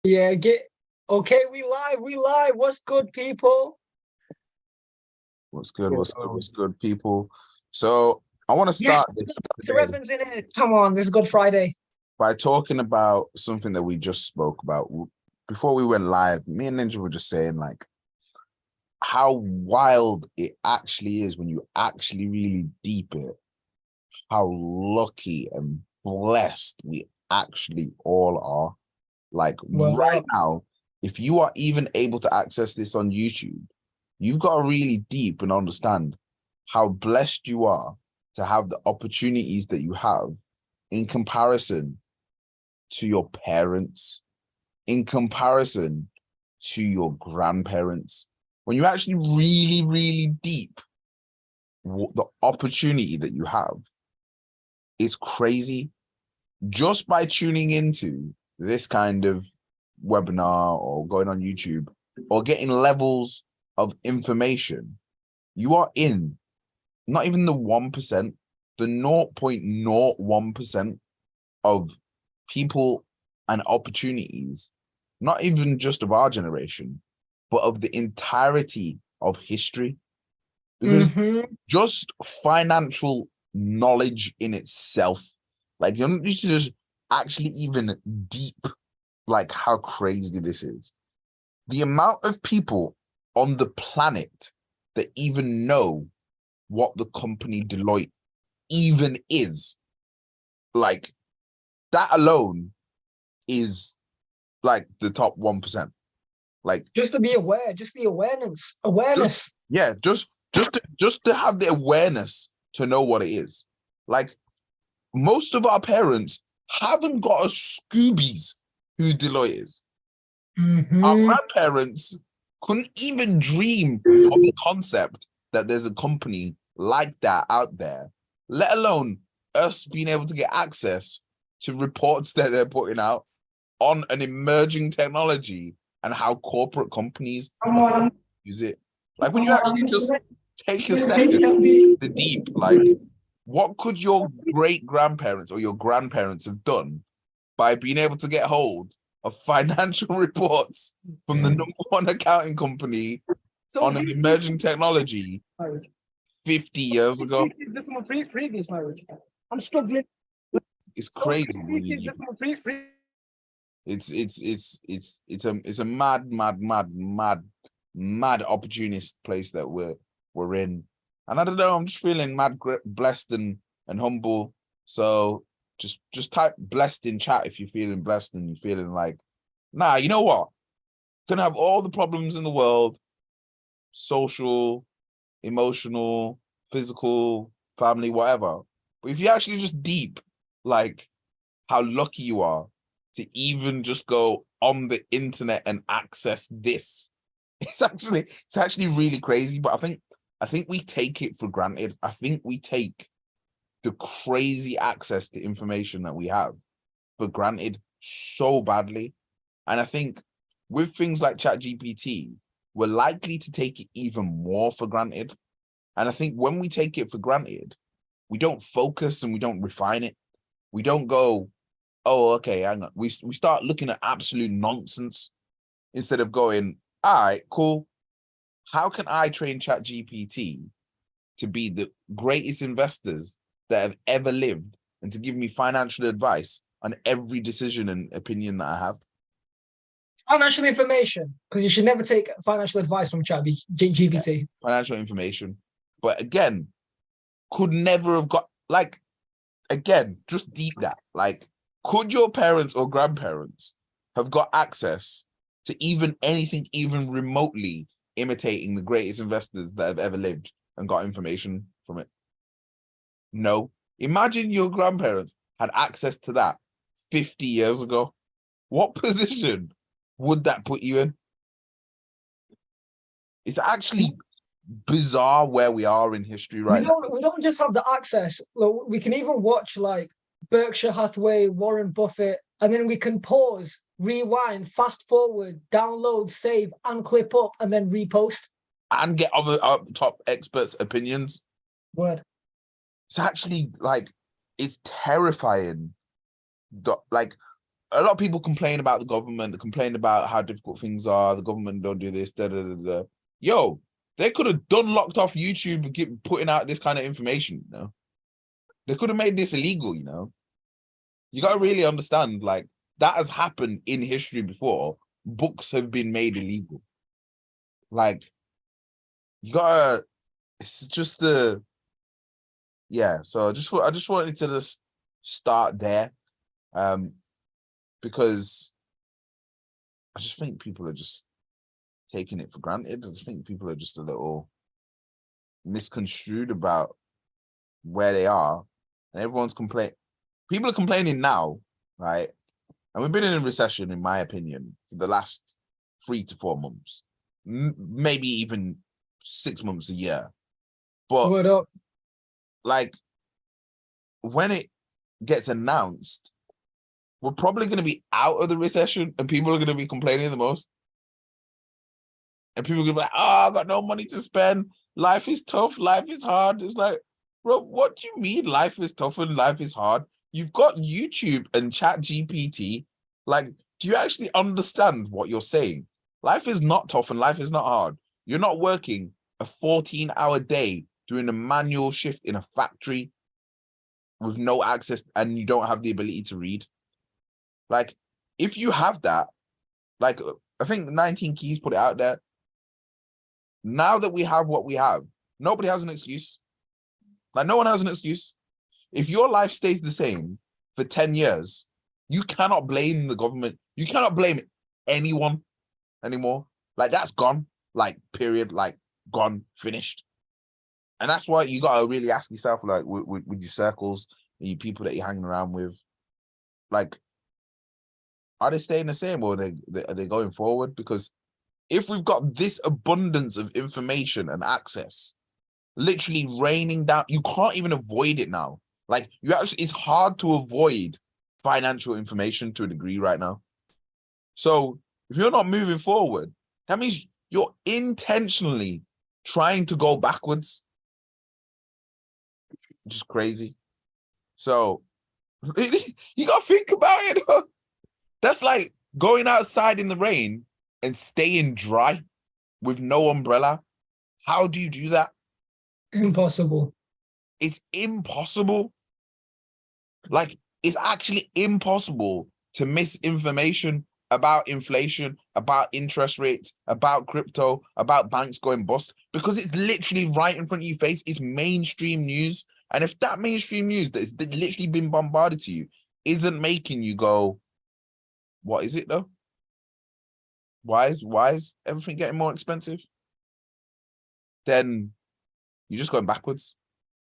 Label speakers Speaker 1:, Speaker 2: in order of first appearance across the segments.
Speaker 1: Yeah, okay, we live. What's good, people?
Speaker 2: What's good? What's good? What's good, people? So I want to
Speaker 1: Yes,
Speaker 2: start this
Speaker 1: the
Speaker 2: today
Speaker 1: reference in it. Come on, this is Good Friday.
Speaker 2: by talking about something that we just spoke about before we went live. Me and Ninja were just saying like how wild it actually is when you actually really deep it. How lucky and blessed we actually all are. Like right
Speaker 1: Well,
Speaker 2: now, if you are even able to access this on YouTube, you've got to really deep and understand how blessed you are to have the opportunities that you have in comparison to your parents, in comparison to your grandparents. When you actually really, really deep the opportunity that you have is crazy. Just by tuning into this kind of webinar or going on YouTube or getting levels of information, you are in not even the 1%, the 0.01% of people and opportunities, not even just of our generation, but of the entirety of history. Because just financial knowledge in itself, like you're not used to just actually even deep, like how crazy this is. The amount of people on the planet that even know what the company Deloitte even is, like that alone is like the top 1%. Like
Speaker 1: just to be aware, just the awareness.
Speaker 2: just, yeah, just to have the awareness to know what it is. Like most of our parents haven't got a Scoobies who Deloitte is. Our grandparents couldn't even dream of the concept that there's a company like that out there, let alone us being able to get access to reports that they're putting out on an emerging technology and how corporate companies use it. Like when you actually just take a second to deep, like what could your great grandparents or your grandparents have done by being able to get hold of financial reports from the number one accounting company on an emerging technology 50 years ago?
Speaker 1: This is my previous marriage. I'm struggling.
Speaker 2: It's crazy. It's a mad opportunist place that we're in. And I don't know, I'm just feeling mad blessed and humble. So just type blessed in chat if you're feeling blessed and you're feeling like, nah, you know what? Gonna have all the problems in the world, social, emotional, physical, family, whatever. But if you actually just deep, like how lucky you are to even just go on the internet and access this. It's actually really crazy, but I think we take it for granted. I think we take the crazy access to information that we have for granted so badly. And I think with things like ChatGPT, we're likely to take it even more for granted. And I think when we take it for granted, we don't focus and we don't refine it. We don't go, oh, okay, hang on. We start looking at absolute nonsense instead of going, all right, cool. How can I train ChatGPT to be the greatest investors that have ever lived and to give me financial advice on every decision and opinion that I have?
Speaker 1: Financial information, because you should never take financial advice from ChatGPT.
Speaker 2: Financial information. But again, could never have got, like, again, just deep that. Like, could your parents or grandparents have got access to even anything even remotely imitating the greatest investors that have ever lived and got information from it? No. Imagine your grandparents had access to that 50 years ago. What position would that put you in? It's actually bizarre where we are in history right now.
Speaker 1: We don't just have the access. We can even watch like Berkshire Hathaway, Warren Buffett, and then we can pause, rewind, fast forward, download, save, and clip up, and then repost.
Speaker 2: And get other top experts' opinions.
Speaker 1: Word.
Speaker 2: It's actually like, it's terrifying. Like a lot of people complain about the government, they complain about how difficult things are, the government don't do this, da da da da. Yo, they could have done locked off YouTube and keep putting out this kind of information, you know. They could have made this illegal, you know. You gotta really understand, like, that has happened in history before. Books have been made illegal. Like, you gotta, it's just the, yeah. So I just wanted to just start there, because I just think people are just taking it for granted. I just think people are just a little misconstrued about where they are, and everyone's complaining. People are complaining now, right? And we've been in a recession, in my opinion, for the last 3 to 4 months, maybe even 6 months, a year. But
Speaker 1: Word up.
Speaker 2: like, when it gets announced, we're probably going to be out of the recession, and people are going to be complaining the most. And people are going to be like, oh, I got no money to spend. Life is tough. Life is hard. It's like, bro, what do you mean life is tough and life is hard? You've got YouTube and Chat GPT. Like, do you actually understand what you're saying? Life is not tough and life is not hard. You're not working a 14-hour day doing a manual shift in a factory with no access, and you don't have the ability to read. Like, if you have that, like, I think 19 Keys put it out there. Now that we have what we have, nobody has an excuse. Like, no one has an excuse. If your life stays the same for 10 years, you cannot blame the government. You cannot blame anyone anymore. Like, that's gone. Like, period. Like, gone, finished. And that's why you got to really ask yourself, like, with your circles and your people that you're hanging around with, like, are they staying the same, or are they going forward? Because if we've got this abundance of information and access literally raining down, you can't even avoid it now. Like, you actually, it's hard to avoid financial information to a degree right now. So if you're not moving forward, that means you're intentionally trying to go backwards, which is crazy. So you gotta think about it. That's like going outside in the rain and staying dry with no umbrella. How do you do that?
Speaker 1: Impossible.
Speaker 2: It's impossible. Like, it's actually impossible to miss information about inflation, about interest rates, about crypto, about banks going bust, because it's literally right in front of your face. It's mainstream news. And if that mainstream news that is literally been bombarded to you isn't making you go, what is it though? Why is everything getting more expensive? Then you're just going backwards.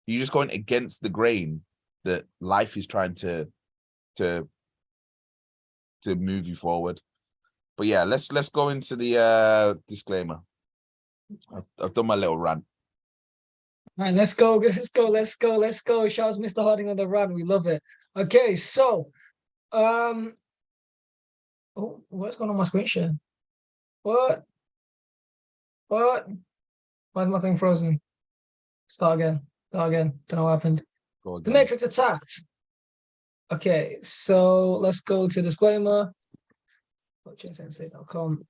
Speaker 2: You're just going against the grain that life is trying to move you forward. But yeah, let's go into the disclaimer. I've done my little rant.
Speaker 1: All right, let's go. Shouts Mr. Harding on the run. We love it. Okay, so oh, what's going on my screen share? What? Why is my thing frozen? Start again. Don't know what happened.
Speaker 2: Go again.
Speaker 1: The Matrix attacked. Okay, so let's go to disclaimer. blockchainsensei.com.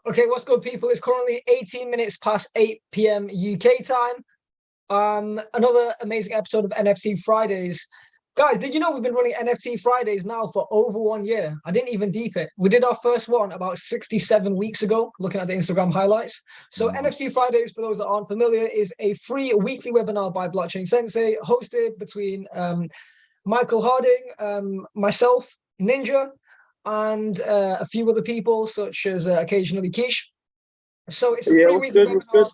Speaker 1: Okay, what's good, people? It's currently 18 minutes past 8 p.m. UK time. Another amazing episode of NFT Fridays. Guys, did you know we've been running NFT Fridays now for over 1 year? I didn't even deep it. We did our first one about 67 weeks ago, looking at the Instagram highlights. So NFT Fridays, for those that aren't familiar, is a free weekly webinar by Blockchain Sensei, hosted between Michael Harding, myself, Ninja, and a few other people, such as occasionally Kish. So it's a free weekly webinar.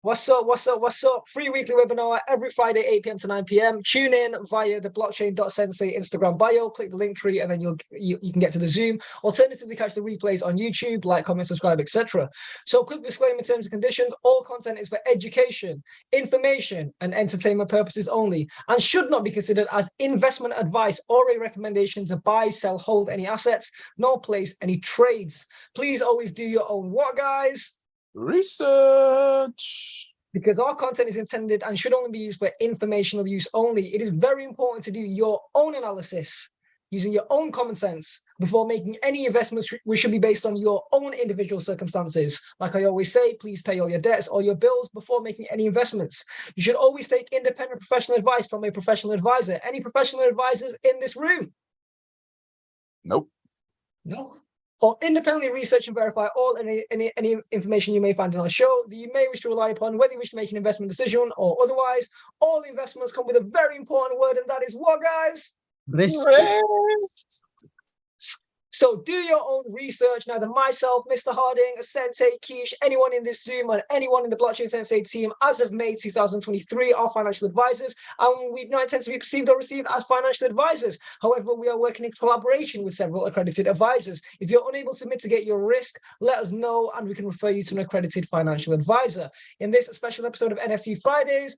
Speaker 1: What's up? Free weekly webinar every Friday, 8 p.m. to 9 p.m. Tune in via the blockchain.sensei Instagram bio, click the link tree, and then you can get to the Zoom. Alternatively, catch the replays on YouTube, like, comment, subscribe, etc. So quick disclaimer, terms and conditions: all content is for education, information, and entertainment purposes only, and should not be considered as investment advice or a recommendation to buy, sell, hold any assets, nor place any trades. Please always do your own what, guys?
Speaker 2: Research.
Speaker 1: Because our content is intended and should only be used for informational use only. It is very important to do your own analysis using your own common sense before making any investments, which should be based on your own individual circumstances. Like I always say, please pay all your debts, all your bills before making any investments. You should always take independent professional advice from a professional advisor. Any professional advisors in this room?
Speaker 2: Nope.
Speaker 1: No. Or independently research and verify all any information you may find in our show that you may wish to rely upon, whether you wish to make an investment decision or otherwise. All investments come with a very important word, and that is what, guys?
Speaker 3: Risk.
Speaker 1: So do your own research. Neither myself, Mr. Harding, Sensei, Keish, anyone in this Zoom, or anyone in the Blockchain Sensei team, as of May 2023, are financial advisors, and we do not intend to be perceived or received as financial advisors. However, we are working in collaboration with several accredited advisors. If you're unable to mitigate your risk, let us know, and we can refer you to an accredited financial advisor. In this special episode of NFT Fridays,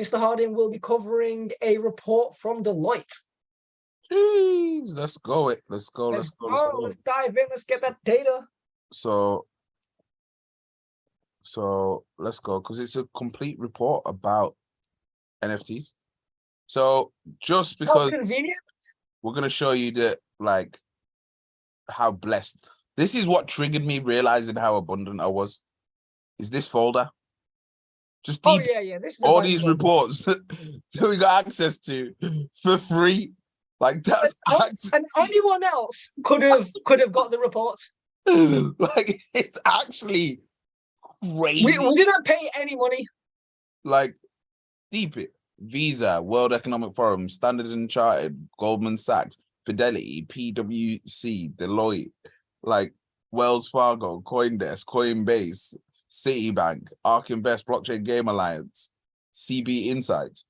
Speaker 1: Mr. Harding will be covering a report from Deloitte.
Speaker 2: Jeez, let's go. Let's go.
Speaker 1: Let's dive in. Let's get that data.
Speaker 2: So let's go, because it's a complete report about NFTs. So just because
Speaker 1: convenient.
Speaker 2: we're gonna show you that, like, how blessed. This is what triggered me realizing how abundant I was. Is this folder? Just deep.
Speaker 1: Oh yeah. This is
Speaker 2: all these reports that we got access to for free. Like, that's
Speaker 1: and anyone else could have got the reports.
Speaker 2: Like, it's actually crazy.
Speaker 1: We didn't pay any money.
Speaker 2: Like, deep it. Visa, World Economic Forum, Standard and Chartered, Goldman Sachs, Fidelity, PwC, Deloitte, like Wells Fargo, CoinDesk, Coinbase, Citibank, Ark Invest, Blockchain Game Alliance, CB Insights.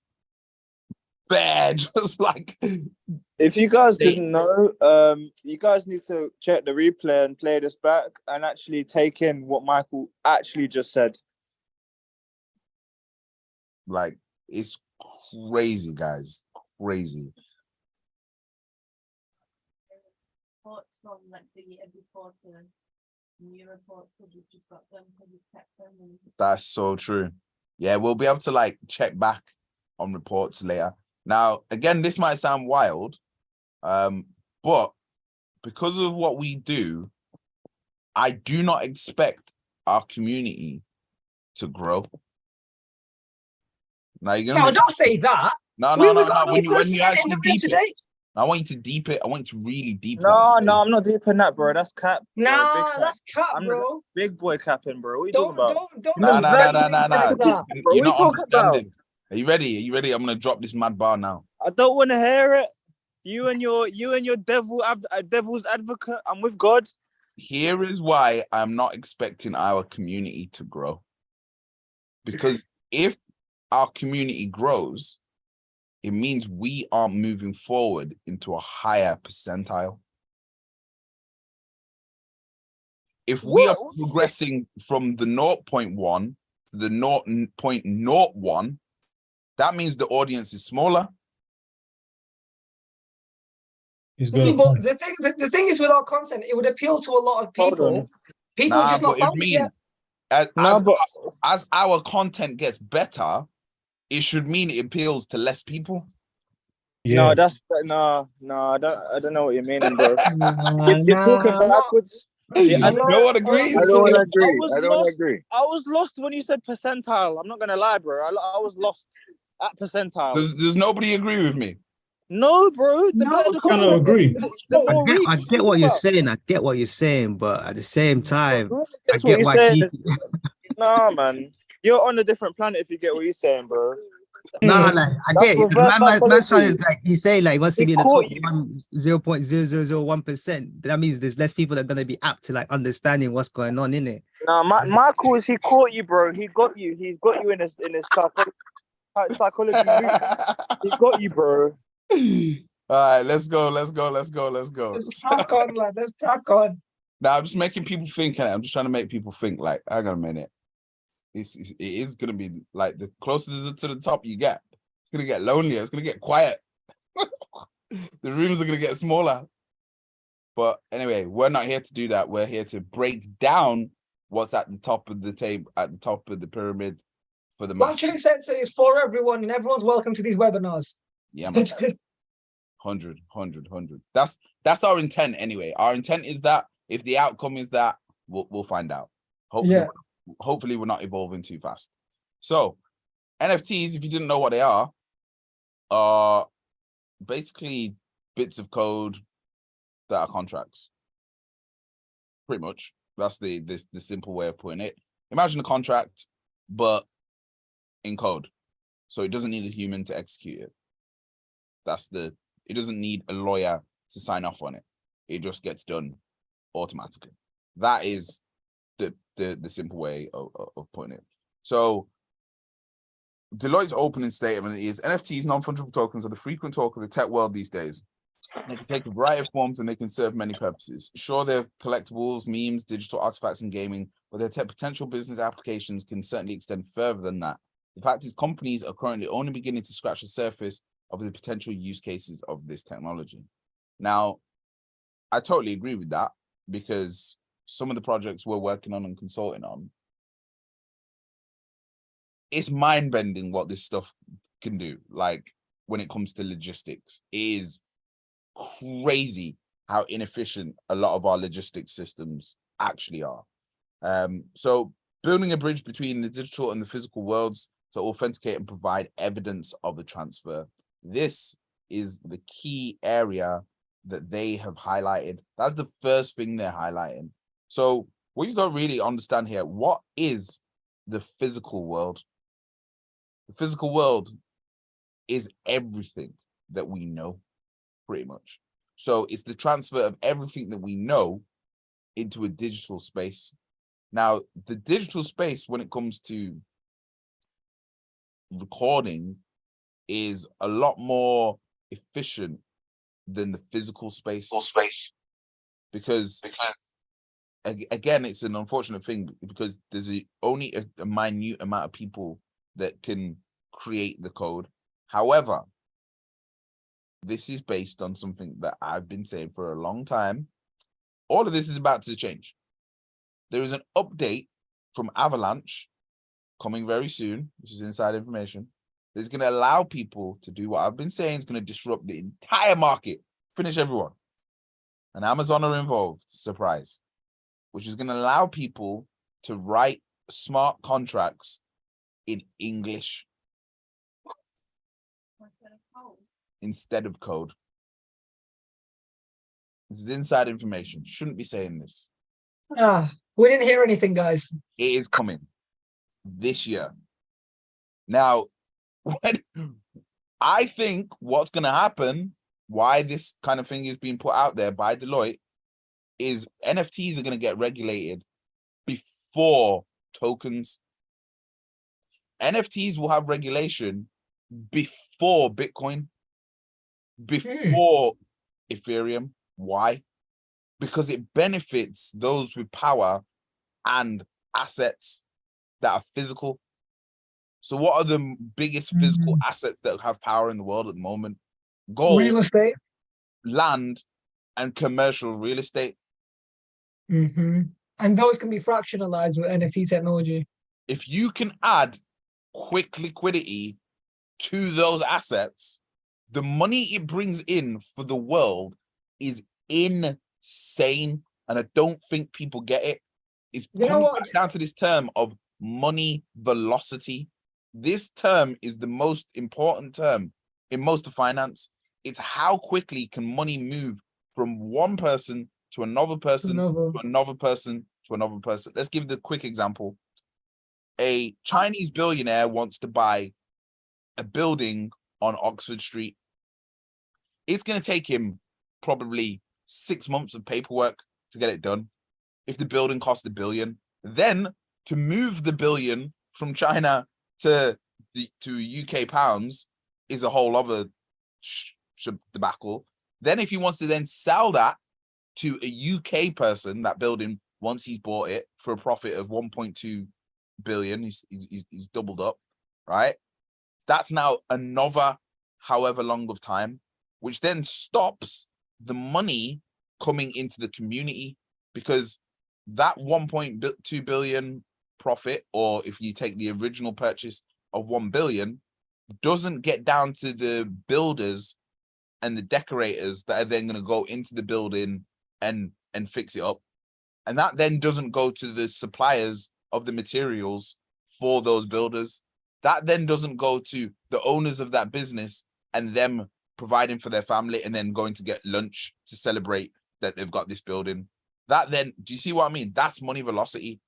Speaker 2: Bad, just like.
Speaker 4: If you guys didn't know, you guys need to check the replay and play this back and actually take in what Michael actually just said.
Speaker 2: Like, it's crazy, guys. Crazy.
Speaker 5: Reports from like the year before to new reports because we've just got them because we've kept them. And...
Speaker 2: That's so true. Yeah, we'll be able to like check back on reports later. Now, again, this might sound wild, but because of what we do, I do not expect our community to grow. Now you're gonna
Speaker 1: don't say that.
Speaker 2: No. When you actually deep it, I want you to deep it. I want you to really deep it.
Speaker 4: No, I'm not deep in that, bro. That's cap.
Speaker 1: Nah, that's cap, bro.
Speaker 4: Big boy capping, bro. What are you talking about?
Speaker 1: Don't.
Speaker 2: No. You're not
Speaker 4: talking
Speaker 2: understanding. Are you ready? I'm gonna drop this mad bar now.
Speaker 4: I don't want to hear it. You and your devil's advocate. I'm with God.
Speaker 2: Here is why I'm not expecting our community to grow. Because if our community grows, it means we are moving forward into a higher percentile. If we are progressing from the 0.1 to the 0.01, that means the audience is smaller.
Speaker 1: But the thing is, with our content, it would appeal to a lot of people. People just not found it yet.
Speaker 2: As our content gets better, it should mean it appeals to less people.
Speaker 4: Yeah. No, I don't know what you're meaning, bro. You're talking backwards.
Speaker 2: Yeah, no one agrees.
Speaker 4: I don't agree. I was lost when you said percentile. I'm not gonna lie, bro. I was lost at percentile.
Speaker 2: Does nobody agree with me?
Speaker 4: No, bro.
Speaker 3: I don't agree.
Speaker 6: I get what you're saying. I get what you're saying, but at the same time, I get
Speaker 4: what you're
Speaker 6: why
Speaker 4: saying. Nah, man. You're on a different planet if you get what he's saying, bro.
Speaker 6: Nah, like I get it. Man sounded like he's saying like wants to be in the top 0.0001%. That means there's less people that are gonna be apt to like understanding what's going on in it.
Speaker 4: Nah, Michael he caught you, bro. He got you. He's got you in his psychology. He's got you, bro.
Speaker 2: All right, let's go.
Speaker 1: Let's talk on, lad. Let's talk on.
Speaker 2: Now I'm just making people think. I'm just trying to make people think. Like, hang on a minute. It is gonna be like the closer to the top you get, it's gonna get lonelier. It's gonna get quiet. The rooms are gonna get smaller. But anyway, we're not here to do that. We're here to break down what's at the top of the table, at the top of the pyramid for the
Speaker 1: Blockchain Sensei is for everyone, and everyone's welcome to these webinars.
Speaker 2: Yeah, man. 100. That's our intent anyway. Our intent is that if the outcome is that, we'll find out. Hopefully we're not evolving too fast. So NFTs, if you didn't know what they are basically bits of code that are contracts. Pretty much. That's the simple way of putting it. Imagine a contract, but in code. So it doesn't need a human to execute it. It doesn't need a lawyer to sign off on it. It just gets done automatically. That is the simple way of putting it. So Deloitte's opening statement is NFTs, non-fungible tokens, are the frequent talk of the tech world these days. They can take a variety of forms and they can serve many purposes. Sure, they're collectibles, memes, digital artifacts, and gaming, but their potential business applications can certainly extend further than that. The fact is, companies are currently only beginning to scratch the surface of the potential use cases of this technology. Now, I totally agree with that, because some of the projects we're working on and consulting on, it's mind-bending what this stuff can do. Like, when it comes to logistics, it is crazy how inefficient a lot of our logistics systems actually are. So building a bridge between the digital and the physical worlds to authenticate and provide evidence of the transfer. This is the key area that they have highlighted. That's the first thing they're highlighting. So what you got to really understand here, what is the physical world? The physical world is everything that we know, pretty much. So it's the transfer of everything that we know into a digital space. Now, the digital space, when it comes to recording, is a lot more efficient than the physical space. Because again, it's an unfortunate thing, because there's only a minute amount of people that can create the code. However, this is based on something that I've been saying for a long time. All of this is about to change. There is an update from Avalanche coming very soon, which is inside information. That's going to allow people to do what I've been saying is going to disrupt the entire market, finish everyone. And Amazon are involved, surprise, which is going to allow people to write smart contracts in English instead of code. This is inside information. Shouldn't be saying this.
Speaker 1: We didn't hear anything, guys.
Speaker 2: It is coming this year. Now, when I think what's going to happen, why this kind of thing is being put out there by Deloitte, is NFTs are going to get regulated before tokens. NFTs will have regulation before Bitcoin, before Ethereum. Why? Because it benefits those with power and assets that are physical. So what are the biggest physical assets that have power in the world at the moment? Gold,
Speaker 1: real estate,
Speaker 2: land, and commercial real estate.
Speaker 1: and those can be fractionalized with NFT technology.
Speaker 2: If you can add quick liquidity to those assets, the money it brings in for the world is insane. And I don't think people get it. It's coming back down to this term of money velocity. This term is the most important term in most of finance. It's how quickly can money move from one person to another person, to another person, to another person. Let's give the quick example. A Chinese billionaire wants to buy a building on Oxford Street. It's going to take him probably 6 months of paperwork to get it done. If the building cost $1 billion, then to move the $1 billion from China to UK pounds is a whole other debacle. Then if he wants to then sell that to a UK person, that building, once he's bought it for a profit of 1.2 billion, he's doubled up, right? That's now another however long of time, which then stops the money coming into the community, because that 1.2 billion profit, or if you take the original purchase of 1 billion, doesn't get down to the builders and the decorators that are then going to go into the building and fix it up. And that then doesn't go to the suppliers of the materials for those builders. That then doesn't go to the owners of that business and them providing for their family and then going to get lunch to celebrate that they've got this building. That then, do you see what I mean? That's money velocity.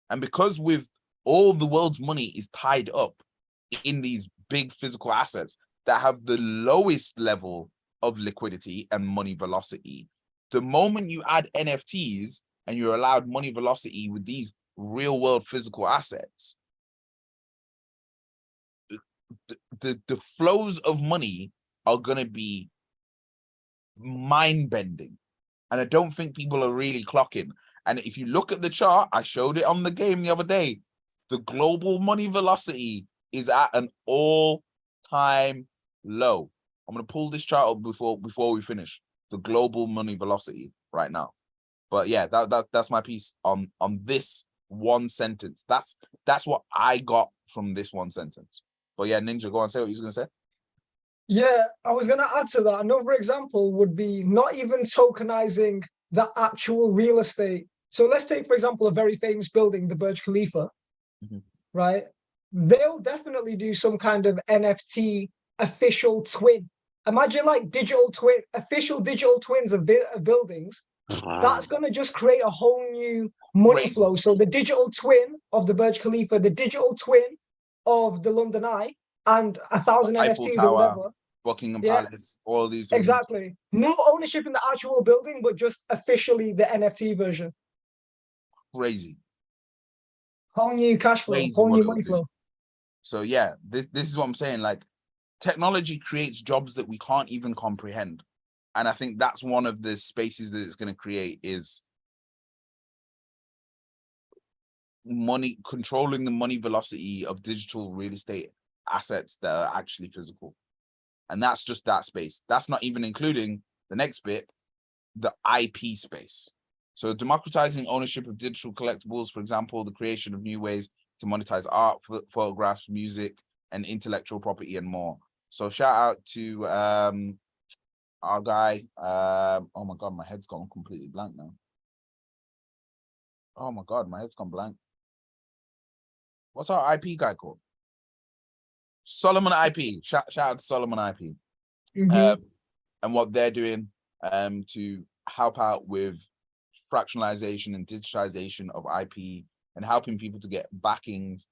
Speaker 2: And because with all the world's money is tied up in these big physical assets that have the lowest level of liquidity and money velocity, the moment you add NFTs and you're allowed money velocity with these real world physical assets, the flows of money are going to be mind bending. And I don't think people are really clocking. And if you look at the chart, I showed it on the game the other day, the global money velocity is at an all-time low. I'm going to pull this chart up before we finish. The global money velocity right now. But yeah, that's my piece on this one sentence. That's what I got from this one sentence. But yeah, Ninja, go on, say what you was going to say.
Speaker 1: Yeah, I was going to add to that. Another example would be not even tokenizing the actual real estate. So let's take, for example, a very famous building, the Burj Khalifa, right? They'll definitely do some kind of NFT official twin. Imagine like official digital twins of buildings. That's going to just create a whole new money flow. So the digital twin of the Burj Khalifa, the digital twin of the London Eye, and 1,000 NFTs
Speaker 2: Tower,
Speaker 1: or whatever.
Speaker 2: Buckingham Palace, all these things.
Speaker 1: Exactly. No ownership in the actual building, but just officially the NFT version.
Speaker 2: Crazy.
Speaker 1: Whole new cash flow, whole new money flow.
Speaker 2: So yeah, this is what I'm saying. Like, technology creates jobs that we can't even comprehend. And I think that's one of the spaces that it's going to create is money, controlling the money velocity of digital real estate assets that are actually physical. And that's just that space. That's not even including the next bit, the IP space. So democratizing ownership of digital collectibles, for example, the creation of new ways to monetize art, photographs, music, and intellectual property and more. So shout out to our guy. Oh my God, my head's gone completely blank now. Oh my God, my head's gone blank. What's our IP guy called? Solomon IP. Shout out to Solomon IP. And what they're doing to help out with fractionalization and digitization of IP and helping people to get backings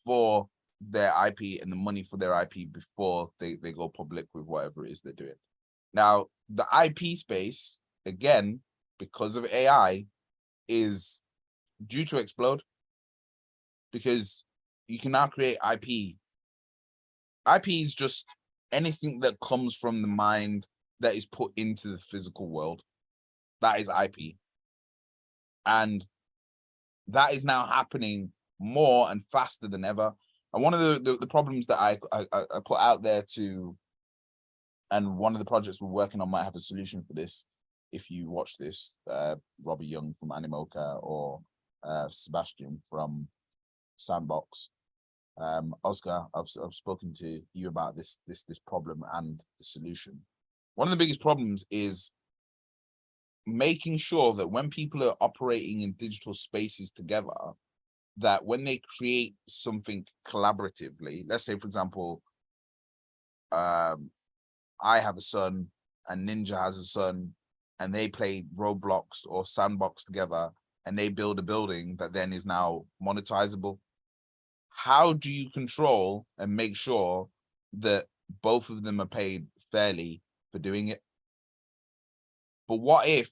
Speaker 2: for their IP and the money for their IP before they go public with whatever it is they're doing. Now, the IP space, again, because of AI, is due to explode because you can now create IP. IP is just anything that comes from the mind that is put into the physical world. That is IP. And that is now happening more and faster than ever. And one of the problems that I put out there to, and one of the projects we're working on might have a solution for this. If you watch this, Robbie Young from Animoca or Sebastian from Sandbox, Oscar, I've spoken to you about this problem and the solution. One of the biggest problems is making sure that when people are operating in digital spaces together, that when they create something collaboratively, let's say, for example, I have a son and Ninja has a son and they play Roblox or Sandbox together and they build a building that then is now monetizable. How do you control and make sure that both of them are paid fairly for doing it? But what if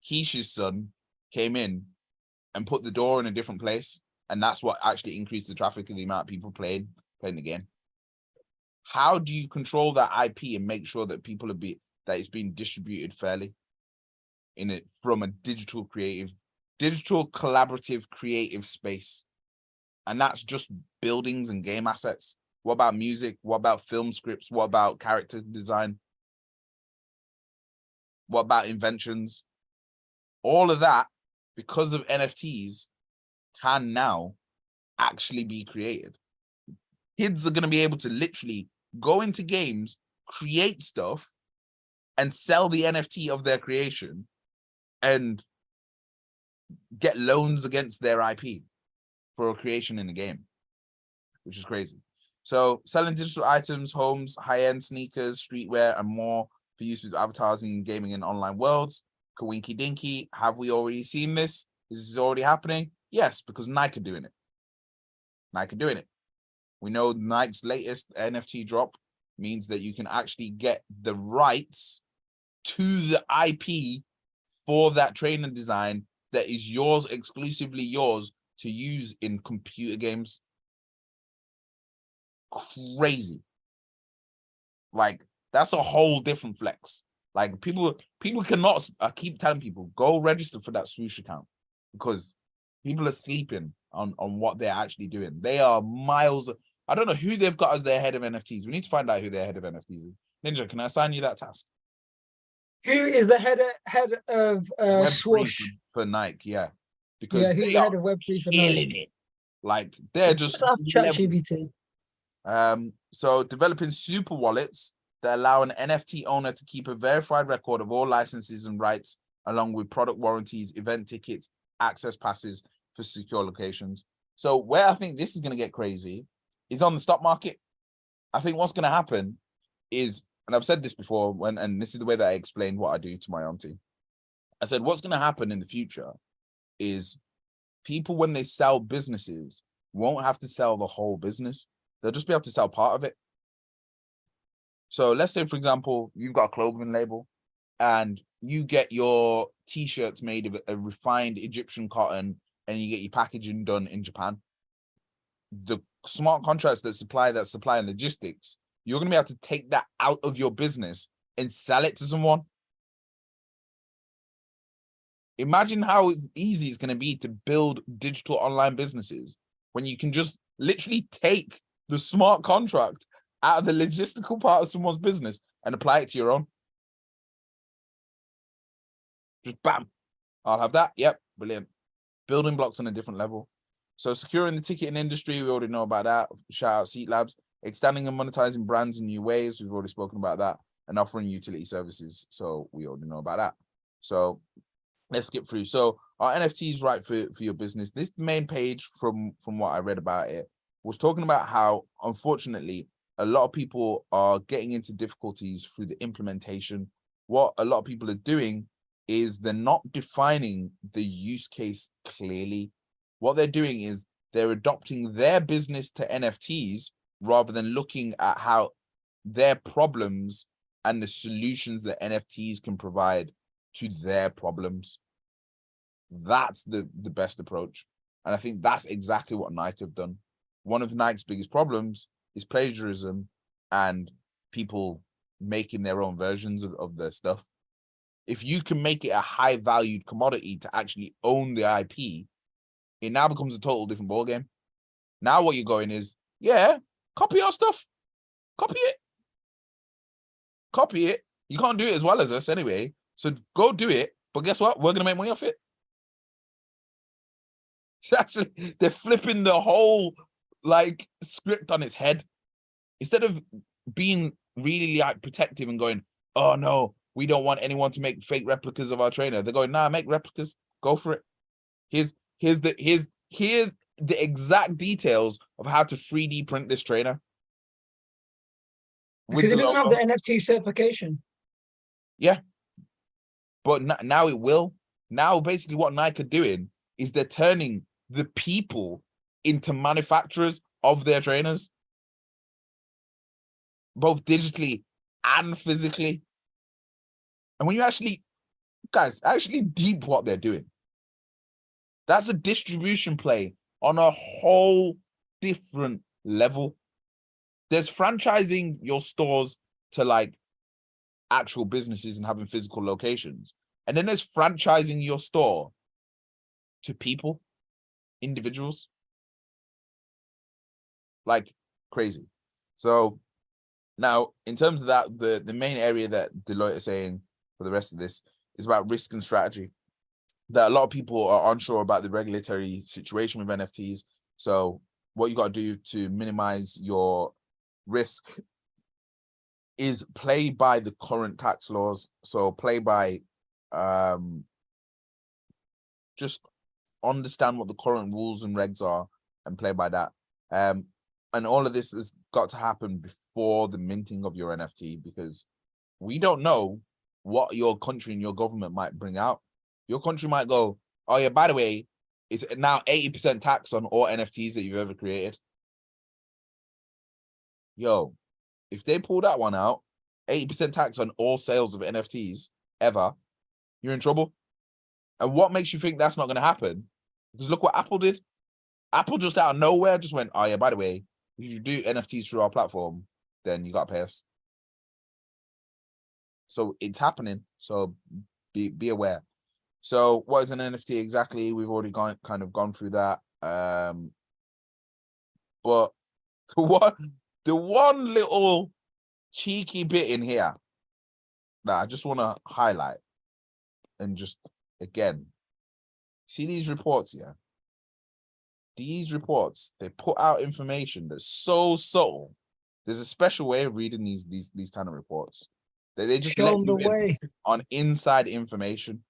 Speaker 2: Keisha's son came in and put the door in a different place, and that's what actually increased the traffic and the amount of people playing the game? How do you control that IP and make sure that people that it's being distributed fairly in it from a digital collaborative creative space? And that's just buildings and game assets. What about music? What about film scripts? What about character design? What about inventions? All of that, because of NFTs, can now actually be created. Kids are going to be able to literally go into games, create stuff, and sell the NFT of their creation and get loans against their IP for a creation in the game, which is crazy. So selling digital items, homes, high-end sneakers, streetwear, and more for use with advertising, gaming, and online worlds. Kawinky dinky. Have we already seen this? Is this already happening? Yes, because Nike are doing it. Nike are doing it. We know Nike's latest NFT drop means that you can actually get the rights to the IP for that trainer design that is yours, exclusively yours, to use in computer games. Crazy. Like, that's a whole different flex. Like, people cannot, I keep telling people, go register for that swoosh account, because people are sleeping on what they're actually doing. They are miles. I don't know who they've got as their head of NFTs. We need to find out who their head of NFTs is. Ninja, can I assign you that task?
Speaker 1: Who is the head of
Speaker 2: Web3
Speaker 1: Swoosh?
Speaker 2: for Nike, yeah. Because
Speaker 1: Yeah, who's
Speaker 2: they
Speaker 1: the
Speaker 2: are
Speaker 1: head of Web3 for
Speaker 2: killing
Speaker 1: Nike?
Speaker 2: it. Like, they're
Speaker 1: Let's
Speaker 2: just
Speaker 1: ask ChatGPT.
Speaker 2: so developing super wallets that allow an NFT owner to keep a verified record of all licenses and rights, along with product warranties, event tickets, access passes for secure locations. So where I think this is going to get crazy is on the stock market. I think what's going to happen is, and I've said this before, and this is the way that I explained what I do to my auntie. I said, what's going to happen in the future is people, when they sell businesses, won't have to sell the whole business. They'll just be able to sell part of it. So let's say, for example, you've got a clothing label and you get your t-shirts made of a refined Egyptian cotton and you get your packaging done in Japan. The smart contracts that supply and logistics, you're going to be able to take that out of your business and sell it to someone. Imagine how easy it's going to be to build digital online businesses when you can just literally take the smart contract out of the logistical part of someone's business and apply it to your own. Just bam. I'll have that. Yep. Brilliant. Building blocks on a different level. So securing the ticketing industry, we already know about that. Shout out Seat Labs. Extending and monetizing brands in new ways. We've already spoken about that. And offering utility services. So we already know about that. So let's skip through. So are NFTs right for your business? This main page from what I read about it was talking about how, unfortunately, a lot of people are getting into difficulties through the implementation. What a lot of people are doing is they're not defining the use case clearly. What they're doing is they're adopting their business to NFTs rather than looking at how their problems and the solutions that NFTs can provide to their problems. That's the best approach. And I think that's exactly what Nike have done. One of Nike's biggest problems is plagiarism and people making their own versions of their stuff. If you can make it a high valued commodity to actually own the IP, it now becomes a total different ballgame. Now what you're going is, yeah, copy our stuff. Copy it. Copy it. You can't do it as well as us anyway. So go do it. But guess what? We're going to make money off it. It's actually, they're flipping the whole like script on its head. Instead of being really like protective and going, oh no, we don't want anyone to make fake replicas of our trainer. They're going, nah, make replicas. Go for it. Here's the exact details of how to 3D print this trainer.
Speaker 1: Because it doesn't have the NFT certification.
Speaker 2: Yeah. But now it will. Now basically what Nike are doing is they're turning the people into manufacturers of their trainers, both digitally and physically. And when you actually, guys, actually deep what they're doing, that's a distribution play on a whole different level. There's franchising your stores to like actual businesses and having physical locations. And then there's franchising your store to people, individuals. Like crazy. So now in terms of that, the main area that Deloitte is saying for the rest of this is about risk and strategy. That a lot of people are unsure about the regulatory situation with NFTs. So what you got to do to minimize your risk is play by the current tax laws. So play by just understand what the current rules and regs are and play by that. And all of this has got to happen before the minting of your NFT, because we don't know what your country and your government might bring out. Your country might go, oh yeah, by the way, it's now 80% tax on all NFTs that you've ever created. Yo, if they pull that one out, 80% tax on all sales of NFTs ever, you're in trouble. And what makes you think that's not going to happen? Because look what Apple did. Apple just out of nowhere just went, oh yeah, by the way, if you do NFTs through our platform, then you got to pay us. So it's happening. So be aware. So what is an NFT exactly? We've already gone through that. But the one little cheeky bit in here that I just want to highlight and just again, see these reports here. These reports, they put out information that's so subtle. There's a special way of reading these kind of reports. They just
Speaker 1: Show
Speaker 2: let
Speaker 1: them the
Speaker 2: you in
Speaker 1: way.
Speaker 2: on inside information.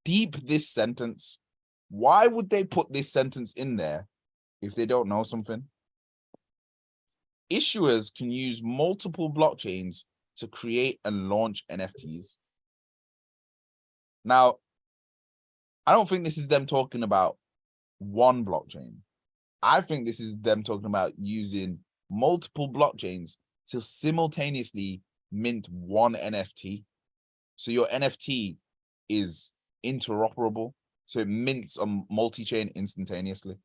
Speaker 2: Deep this sentence. Why would they put this sentence in there if they don't know something? Issuers can use multiple blockchains to create and launch NFTs. Now, I don't think this is them talking about one blockchain. I think this is them talking about using multiple blockchains to simultaneously mint one NFT. So your NFT is interoperable. So it mints on multi-chain instantaneously.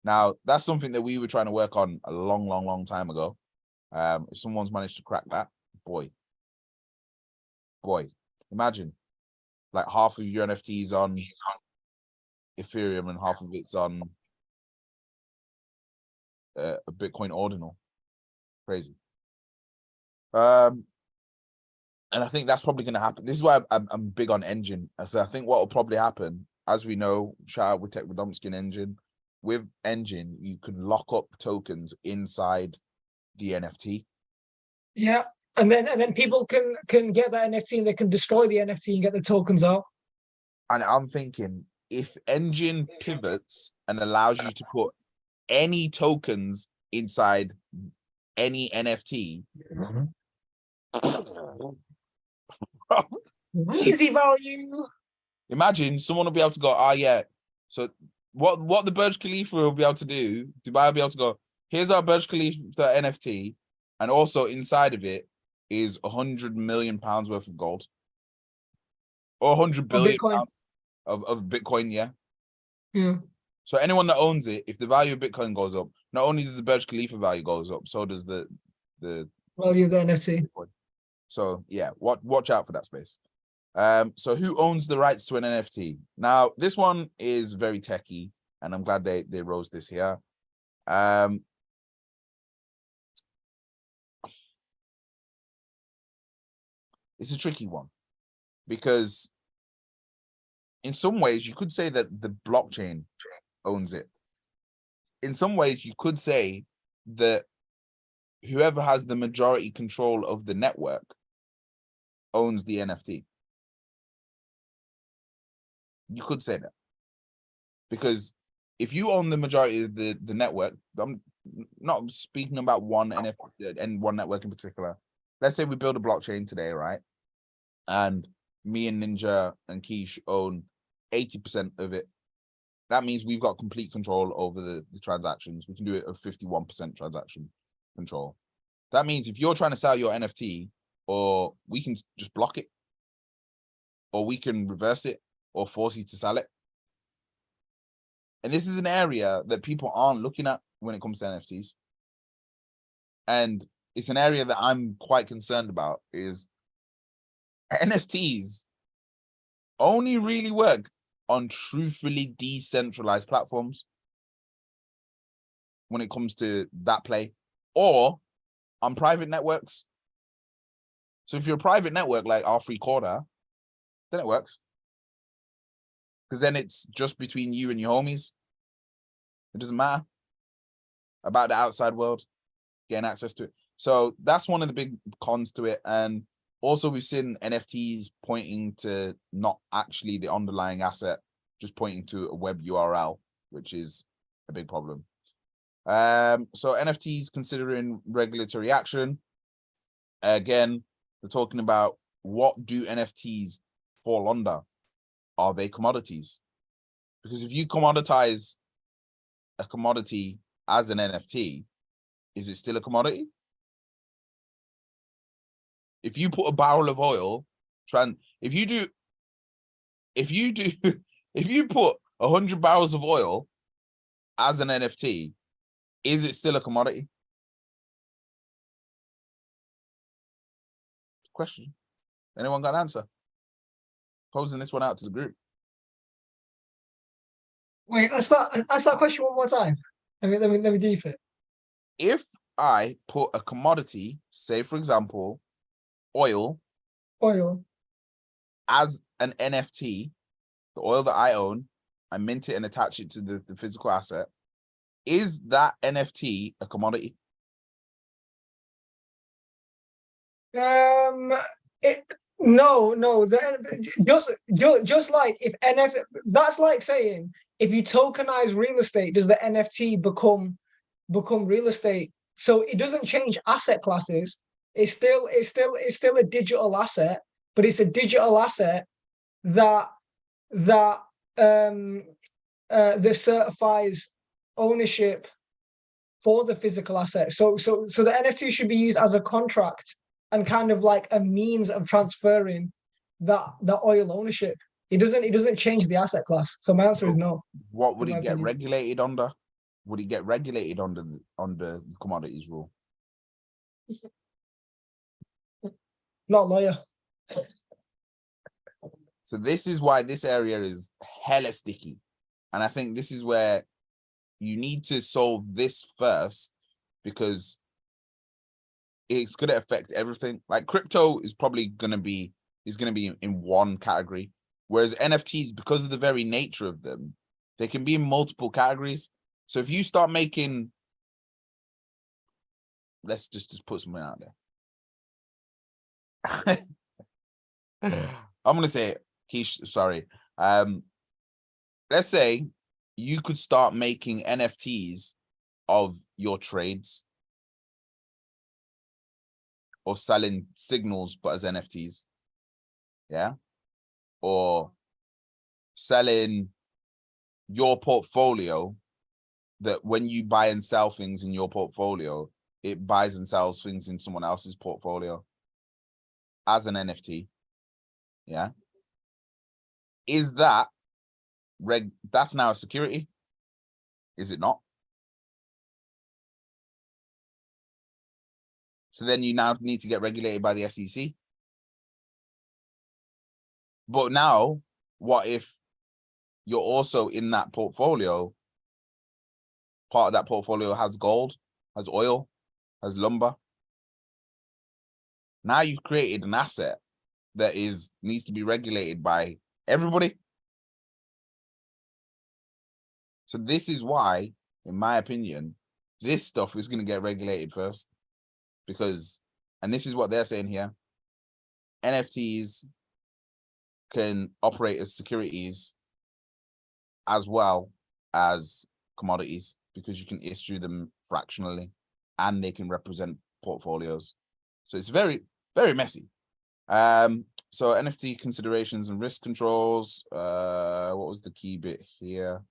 Speaker 2: Now, that's something that we were trying to work on a long time ago. If someone's managed to crack that, boy, imagine like half of your NFTs on Ethereum and half of it's on a Bitcoin ordinal. Crazy. And I think that's probably going to happen. This is why I'm big on Engine. So I think what will probably happen, as we know, shout out with Tech Radomskin Engine. With Engine, you can lock up tokens inside the NFT.
Speaker 1: Yeah. And then people can get that NFT and they can destroy the NFT and get the tokens out.
Speaker 2: And I'm thinking, if Engine pivots and allows you to put any tokens inside any NFT,
Speaker 1: Easy value.
Speaker 2: imagine someone will be able to go, yeah. So what the Burj Khalifa will be able to do, Dubai will be able to go, here's our Burj Khalifa NFT, and also inside of it is 100 million pounds worth of gold. Or 100 billion pounds of Bitcoin, yeah.
Speaker 1: Yeah.
Speaker 2: So anyone that owns it, if the value of Bitcoin goes up, not only does the Burj Khalifa value goes up, so does the
Speaker 1: value of the NFT.
Speaker 2: Bitcoin. So yeah, watch out for that space. So who owns the rights to an NFT? Now, this one is very techy, and I'm glad they rose this here. It's a tricky one, because in some ways you could say that the blockchain owns it. In some ways you could say that whoever has the majority control of the network owns the NFT. You could say that, because if you own the majority of the network, I'm not speaking about one NFT and one network in particular. Let's say we build a blockchain today, right? And me and Ninja and Keish own 80% of it. That means we've got complete control over the transactions. We can do it at 51% transaction control. That means if you're trying to sell your NFT, or we can just block it, or we can reverse it, or force you to sell it. And this is an area that people aren't looking at when it comes to NFTs. And it's an area that I'm quite concerned about, is NFTs only really work on truthfully decentralized platforms when it comes to that play, or on private networks. So if you're a private network like R3 Corda, then it works. Because then it's just between you and your homies. It doesn't matter about the outside world. getting access to it. So that's one of the big cons to it. And also we've seen NFTs pointing to not actually the underlying asset, just pointing to a web URL, which is a big problem. So NFTs considering regulatory action. Again, they're talking about what do NFTs fall under? Are they commodities? Because if you commoditize a commodity as an NFT, is it still a commodity? If you put a barrel of oil, if you put 100 barrels of oil as an NFT, is it still a commodity? Question. Anyone got an answer? Posing this one out to the group.
Speaker 1: Wait, ask that question one more time. Let me deep it.
Speaker 2: If I put a commodity, say for example, oil, as an NFT, the oil that I own, I mint it and attach it to the physical asset, is that NFT a commodity?
Speaker 1: No. Just like if NFT, that's like saying if you tokenize real estate, does the NFT become real estate? So it doesn't change asset classes. It's still a digital asset, but it's a digital asset that certifies ownership for the physical asset. So the NFT should be used as a contract and kind of like a means of transferring that oil ownership. It doesn't change the asset class. So my answer is no.
Speaker 2: What would it get regulated under? Would it get regulated under the commodities rule?
Speaker 1: Not lawyer.
Speaker 2: So this is why this area is hella sticky. And I think this is where you need to solve this first, because it's going to affect everything. Like crypto is probably going to be in one category, whereas NFTs, because of the very nature of them, they can be in multiple categories. So if you start making, let's just put something out there. I'm going to say it, Keish, sorry. Let's say you could start making NFTs of your trades, or selling signals but as NFTs, yeah, or selling your portfolio, that when you buy and sell things in your portfolio, it buys and sells things in someone else's portfolio as an NFT. Yeah. Is that that's now a security? Is it not? So then you now need to get regulated by the SEC. But now, what if you're also in that portfolio? Part of that portfolio has gold, has oil, has lumber. Now you've created an asset that needs to be regulated by everybody. So this is why, in my opinion, this stuff is going to get regulated first. Because, and this is what they're saying here, NFTs can operate as securities as well as commodities, because you can issue them fractionally and they can represent portfolios. So it's very, very messy. So NFT considerations and risk controls. What was the key bit here?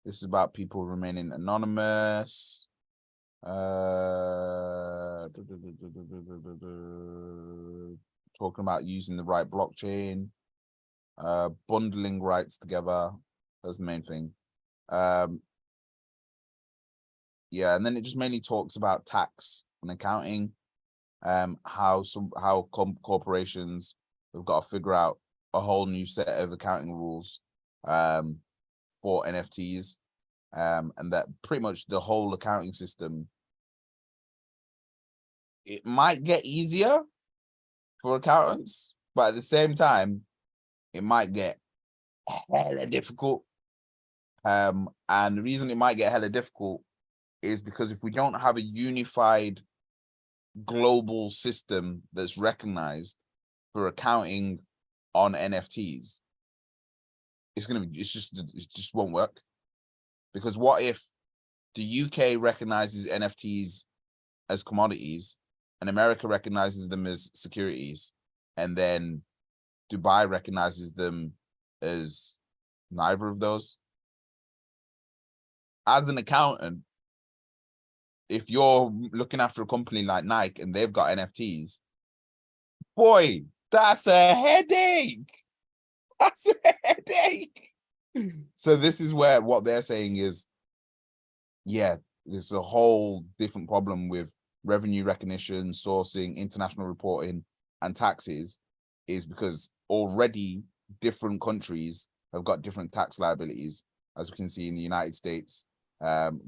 Speaker 2: This is about people remaining anonymous. Talking about using the right blockchain, bundling rights together. That's the main thing. Yeah, and then it just mainly talks about tax and accounting, how corporations have got to figure out a whole new set of accounting rules for NFTs, and that pretty much the whole accounting system, it might get easier for accountants, but at the same time, it might get hella difficult. And the reason it might get hella difficult is because if we don't have a unified global system that's recognized for accounting on NFTs, it just won't work. Because what if the UK recognizes NFTs as commodities and America recognizes them as securities, and then Dubai recognizes them as neither of those? As an accountant, if you're looking after a company like Nike and they've got NFTs, boy, that's a headache. That's a headache. So this is where what they're saying is, yeah, there's a whole different problem with revenue recognition, sourcing, international reporting, and taxes, is because already different countries have got different tax liabilities, as we can see in the United States,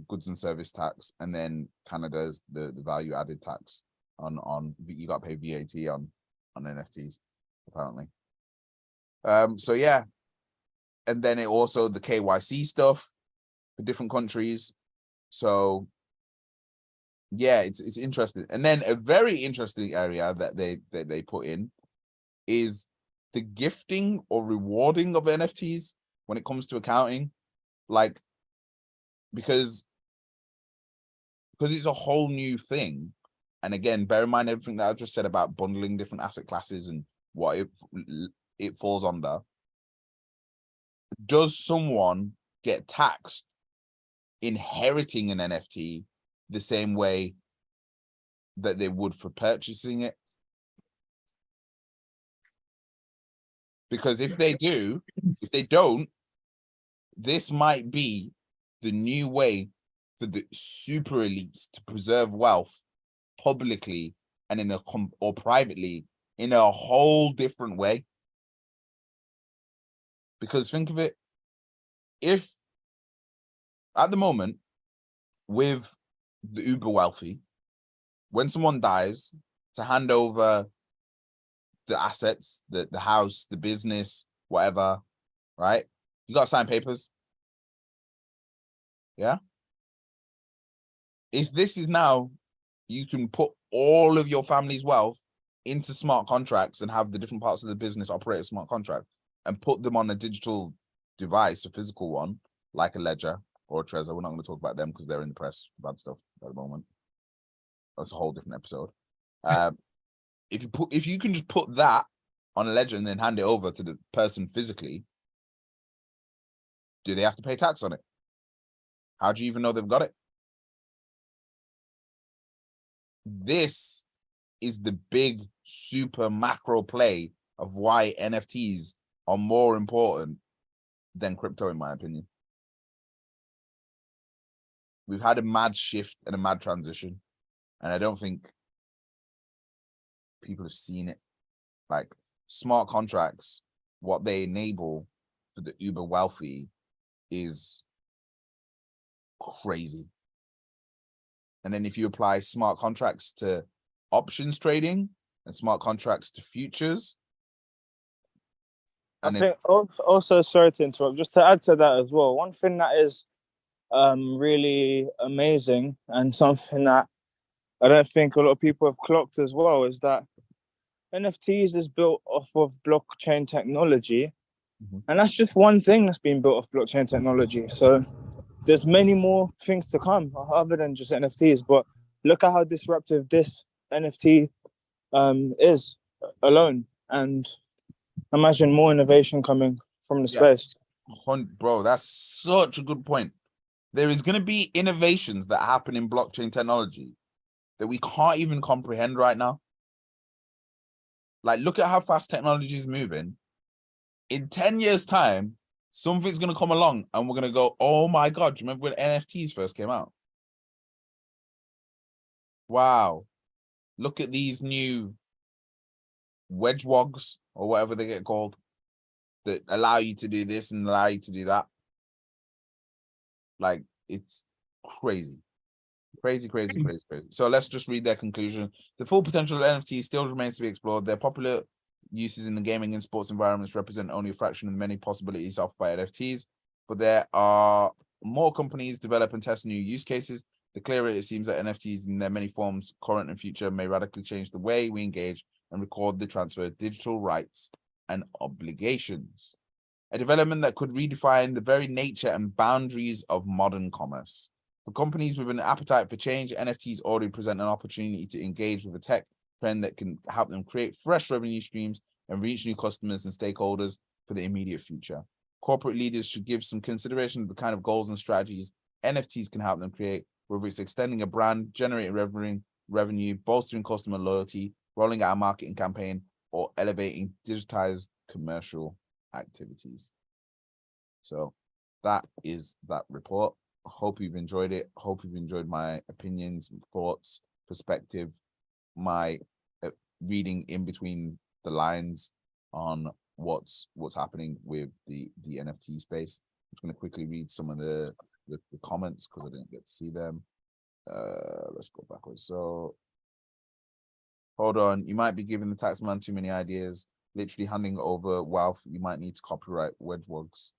Speaker 2: goods and service tax, and then Canada's the value added tax on you got to pay VAT on NFTs apparently. So yeah, and then it also the KYC stuff for different countries. So yeah, it's interesting. And then a very interesting area that they put in is the gifting or rewarding of NFTs when it comes to accounting, like because it's a whole new thing. And again, bear in mind everything that I just said about bundling different asset classes and what it falls under. Does someone get taxed inheriting an NFT the same way that they would for purchasing it? Because if they don't, this might be the new way for the super elites to preserve wealth publicly and or privately in a whole different way. Because think of it, if at the moment with the uber wealthy, when someone dies, to hand over the assets, the house, the business, whatever, right? You got to sign papers. Yeah. If this is now, you can put all of your family's wealth into smart contracts and have the different parts of the business operate a smart contract and put them on a digital device, a physical one, like a ledger or a Trezor. We're not going to talk about them because they're in the press, bad stuff at the moment. That's a whole different episode. If you can just put that on a ledger and then hand it over to the person physically, do they have to pay tax on it? How do you even know they've got it? This is the big super macro play of why NFTs are more important than crypto, in my opinion. We've had a mad shift and a mad transition, and I don't think people have seen it. Like smart contracts, what they enable for the uber wealthy is crazy. And then if you apply smart contracts to options trading and smart contracts to futures.
Speaker 4: And I think also, sorry to interrupt, just to add to that as well, one thing that is really amazing and something that I don't think a lot of people have clocked as well is that NFTs is built off of blockchain technology. Mm-hmm. And that's just one thing that's been built off blockchain technology. So there's many more things to come other than just NFTs, but look at how disruptive this NFT is alone, and imagine more innovation coming from the space.
Speaker 2: Bro, that's such a good point. There is going to be innovations that happen in blockchain technology that we can't even comprehend right now. Like, look at how fast technology is moving. In 10 years' time, something's going to come along and we're going to go, oh my God, do you remember when NFTs first came out? Wow. Look at these new wedgewogs or whatever they get called that allow you to do this and allow you to do that. Like, it's crazy. Crazy. So let's just read their conclusion. The full potential of NFTs still remains to be explored. Their popular uses in the gaming and sports environments represent only a fraction of the many possibilities offered by NFTs, but there are more companies develop and test new use cases. The clearer it seems that NFTs in their many forms, current and future, may radically change the way we engage and record the transfer of digital rights and obligations. A development that could redefine the very nature and boundaries of modern commerce. For companies with an appetite for change, NFTs already present an opportunity to engage with a tech trend that can help them create fresh revenue streams and reach new customers and stakeholders for the immediate future. Corporate leaders should give some consideration to the kind of goals and strategies NFTs can help them create, whether it's extending a brand, generating revenue, bolstering customer loyalty, rolling out a marketing campaign, or elevating digitized commercial activities. So that is that report. Hope you've enjoyed it. Hope you've enjoyed my opinions, thoughts, perspective, my reading in between the lines on what's happening with the NFT space. I'm just going to quickly read some of the comments because I didn't get to see them. Let's go backwards. So hold on, you might be giving the taxman too many ideas, literally handing over wealth. You might need to copyright wedgewogs.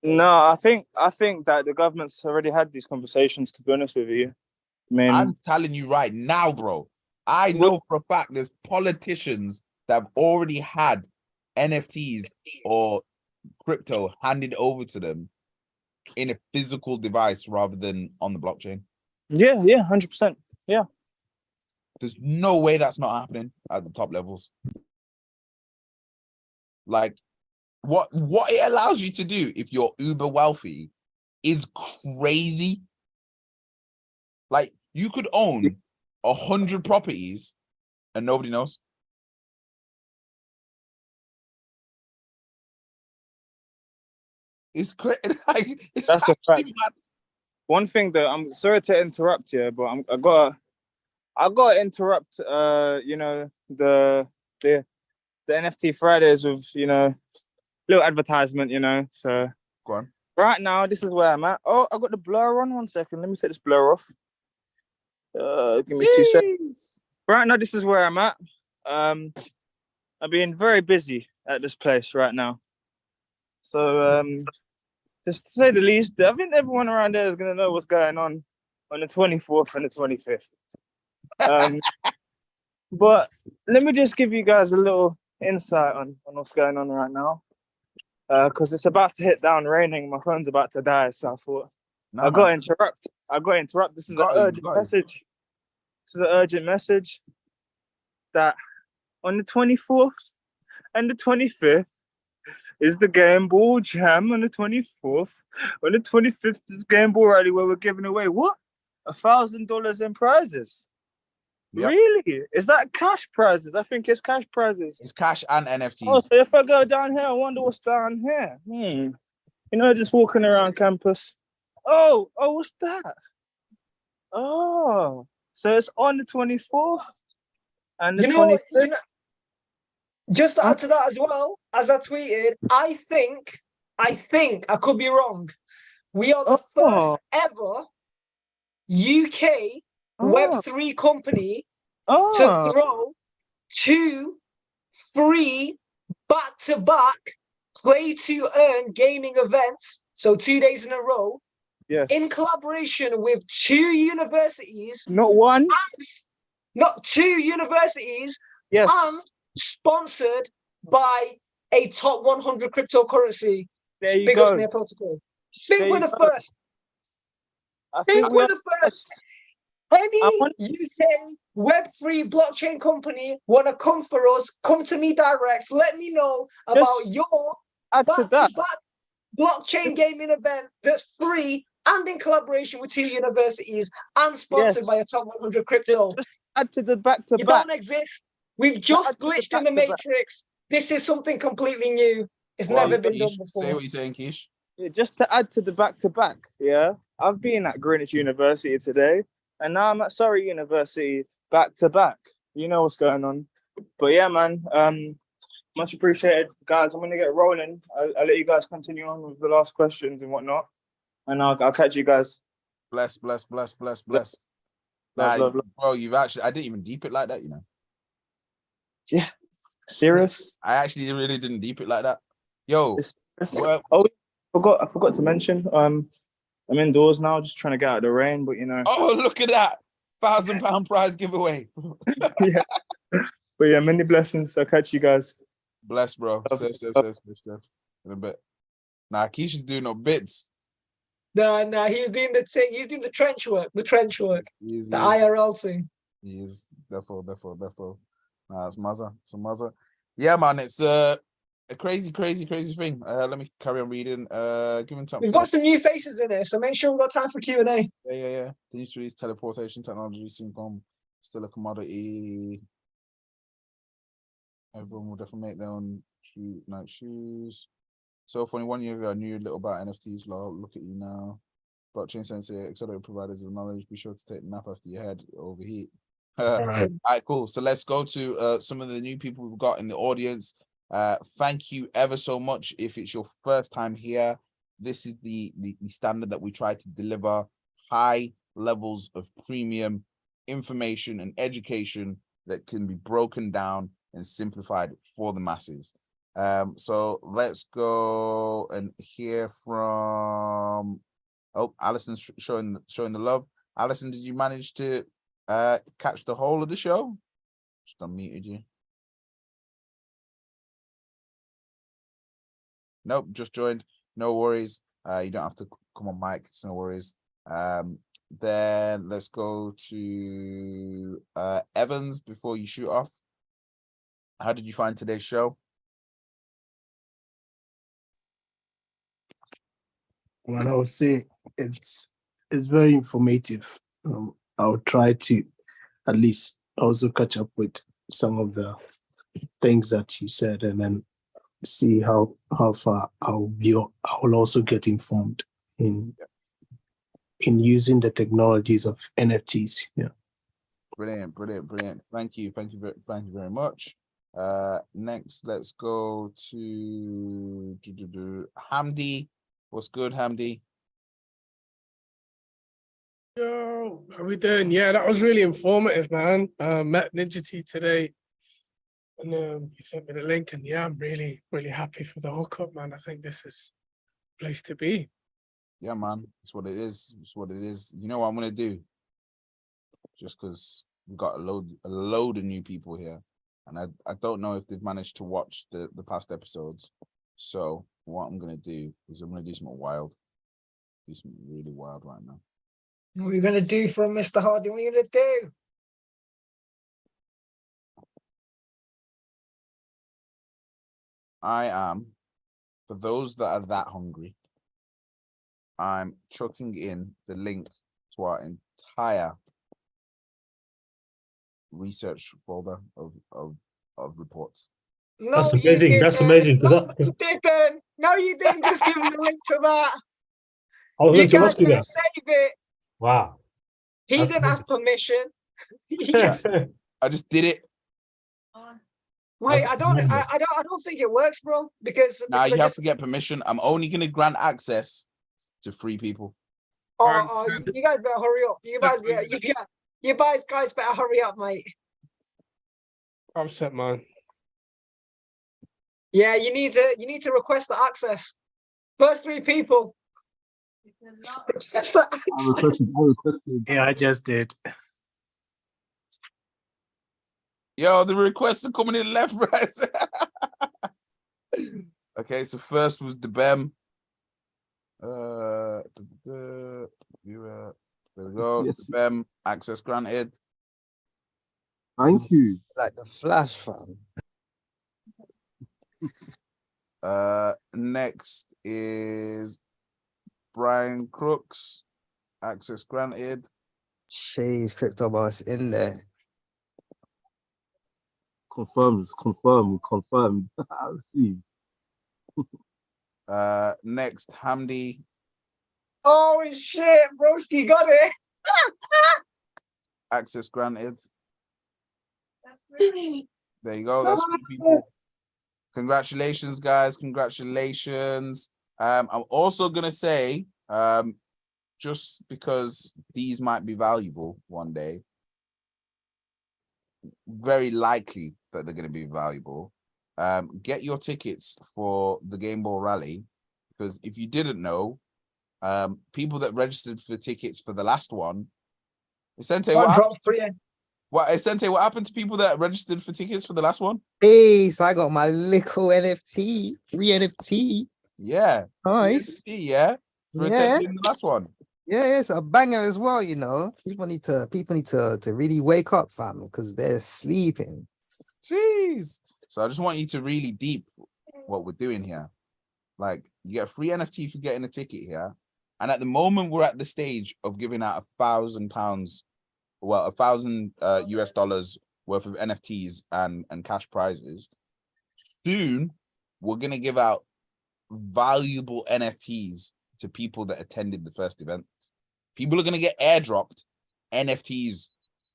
Speaker 4: No, I think that the government's already had these conversations, to be honest with you. I mean,
Speaker 2: I'm telling you right now, bro. I know for a fact there's politicians that have already had NFTs or crypto handed over to them in a physical device rather than on the blockchain.
Speaker 4: Yeah, 100%. Yeah.
Speaker 2: There's no way that's not happening at the top levels. Like, what it allows you to do if you're uber wealthy is crazy. Like, you could own 100 properties and nobody knows. It's crazy. Like,
Speaker 4: That's a fact. One thing that I'm sorry to interrupt you, but I gotta interrupt. You know, the NFT Fridays with, you know, little advertisement. You know, so
Speaker 2: Go on.
Speaker 4: right now this is where I'm at. Oh, I got the blur on. 1 second. Let me take this blur off. Give me 2 seconds. Right now, this is where I'm at. I'm being very busy at this place right now. So, just to say the least, I think everyone around there is going to know what's going on the 24th and the 25th. But let me just give you guys a little insight on what's going on right now. Because it's about to hit down raining. My phone's about to die. So I thought, I got to interrupt. This is an urgent message. This is an urgent message that on the 24th and the 25th is the Game Ball Jam. On the 24th, on the 25th is Game Ball Rally, where we're giving away what? $1,000 in prizes. Yep. Really? Is that cash prizes? I think it's cash prizes.
Speaker 2: It's cash and NFTs.
Speaker 4: Oh, so if I go down here, I wonder what's down here. You know, just walking around campus. Oh, what's that? Oh, so it's on the 24th and the 25th.
Speaker 1: You know, just to add to that as well, as I tweeted, I think, I could be wrong, we are the first ever UK Web3 company to throw 2 free back-to-back play-to-earn gaming events, so 2 days in a row, in collaboration with 2 universities.
Speaker 4: Not one?
Speaker 1: Not 2 universities.
Speaker 4: Yes.
Speaker 1: And sponsored by a top 100 cryptocurrency.
Speaker 4: There you
Speaker 1: Big
Speaker 4: go.
Speaker 1: ups Near Protocol. Think we're the first.
Speaker 4: I
Speaker 1: think we're the first. Any UK Web3 blockchain company want to come for us, come to me direct. Let me know about your back-to-back blockchain gaming event that's free and in collaboration with 2 universities and sponsored by a top 100 crypto.
Speaker 4: Just add to the back-to-back.
Speaker 1: You don't exist. We've just glitched in the matrix. This is something completely new. It's never been done before.
Speaker 2: Say what you're saying, Keish.
Speaker 4: Yeah, just to add to the back-to-back, I've been at Greenwich University today, and now I'm at Surrey University back-to-back. You know what's going on. But yeah, man, much appreciated. Guys, I'm going to get rolling. I'll let you guys continue on with the last questions and whatnot, and I'll catch you guys.
Speaker 2: Bless.
Speaker 4: Love.
Speaker 2: Bro, you've actually, I didn't even deep it like that, you know.
Speaker 4: Yeah, serious.
Speaker 2: I actually really didn't deep it like that. Yo,
Speaker 4: I forgot to mention. I'm indoors now, just trying to get out of the rain, but you know.
Speaker 2: Oh, look at that. £1,000 prize giveaway.
Speaker 4: Yeah. But yeah, many blessings. I'll catch you guys.
Speaker 2: Bless, bro. Safe. In a bit. Nah, Keisha's doing no bits.
Speaker 1: Nah, he's doing the thing. He's doing the trench work. The IRL thing.
Speaker 2: He is. Therefore. Nah, it's Mazza. Yeah, man, it's a crazy thing. Let me carry on reading. Given time.
Speaker 1: We've got some new faces in it, so make sure we've got time for Q&A.
Speaker 2: Yeah. The industry's teleportation technology soon come. Still a commodity. Everyone will definitely make their own night shoes. So funny, 1 year ago, I knew a little about NFTs. Look at you now. Blockchain sensor, accelerated providers of knowledge. Be sure to take a nap after your head overheat. All right, cool. So let's go to some of the new people we've got in the audience. Thank you ever so much. If it's your first time here, this is the standard that we try to deliver: high levels of premium information and education that can be broken down and simplified for the masses. So let's go and hear from, Alison's showing the love. Alison, did you manage to catch the whole of the show? Just unmuted you. Nope, just joined. No worries. You don't have to come on mic. It's no worries. Then let's go to Evans before you shoot off. How did you find today's show?
Speaker 7: Well, I would say it's very informative. I'll try to at least also catch up with some of the things that you said, and then see how far I will also get informed in using the technologies of NFTs. Yeah.
Speaker 2: Brilliant. Thank you very much. Next, let's go to Hamdi. What's good, Hamdi?
Speaker 8: Yo, how we doing? Yeah, that was really informative, man. Met Ninja T today, and he sent me the link, and yeah, I'm really happy for the hookup, man. I think this is the place to be.
Speaker 2: Yeah, man, it's what it is. You know what I'm gonna do? Just because we've got a load of new people here, and I don't know if they've managed to watch the past episodes. So what I'm gonna do is I'm gonna do something wild. Do something really wild right now.
Speaker 1: What are you gonna do from Mr. Hardy? What are you gonna do?
Speaker 2: I am, for those that are that hungry, I'm chucking in the link to our entire research folder of reports.
Speaker 1: No,
Speaker 3: That's amazing. That's amazing.
Speaker 1: No, you didn't just give him the link to that.
Speaker 3: I was
Speaker 1: You
Speaker 3: going to
Speaker 1: guys
Speaker 3: ask you
Speaker 1: better
Speaker 3: that.
Speaker 1: save it.
Speaker 3: Wow.
Speaker 1: He
Speaker 3: That's
Speaker 1: didn't ask permission. He
Speaker 3: amazing.
Speaker 1: just
Speaker 2: I just did it.
Speaker 1: wait.
Speaker 3: That's
Speaker 1: I don't think it works, bro. Because
Speaker 2: Now you have
Speaker 1: just
Speaker 2: to get permission. I'm only gonna grant access to 3 people.
Speaker 1: you guys better hurry up. You guys better hurry up, mate.
Speaker 8: I'm set, man.
Speaker 1: Yeah, you need to request the access. First 3 people. Request the access.
Speaker 6: I requested.
Speaker 7: Yeah, I just did.
Speaker 2: Yo, the requests are coming in left, right. Okay, so first was the BEM. There we go.
Speaker 6: Yes.
Speaker 2: The BEM access granted.
Speaker 6: Thank you.
Speaker 9: Like the Flash, fam.
Speaker 2: Next is Brian Crooks, access granted.
Speaker 9: Shay's crypto boss in there.
Speaker 6: Confirmed. I received.
Speaker 2: Next, Hamdi,
Speaker 1: Oh shit, broski got it.
Speaker 2: access granted.
Speaker 5: That's really
Speaker 2: There you go. That's 3 people. Congratulations, guys. Congratulations. I'm also gonna say, just because these might be valuable one day, very likely that they're going to be valuable. Get your tickets for the Game Ball Rally, because if you didn't know, People that registered for tickets for the last one. Sente,
Speaker 1: What drop 3?
Speaker 2: Sente, what happened to people that registered for tickets for the last one?
Speaker 9: Hey, so I got my little NFT, free NFT.
Speaker 2: Yeah.
Speaker 9: Nice.
Speaker 2: Yeah. For
Speaker 9: Yeah.
Speaker 2: attending the last one.
Speaker 9: Yeah, it's a banger as well, you know. People need to really wake up, fam, because they're sleeping.
Speaker 2: Jeez. So I just want you to really deep what we're doing here. Like, you get a free NFT for getting a ticket here. And at the moment, we're at the stage of giving out £1,000, well, $1,000 US dollars worth of NFTs and cash prizes. Soon, we're gonna give out valuable NFTs to people that attended the first event. People are gonna get airdropped NFTs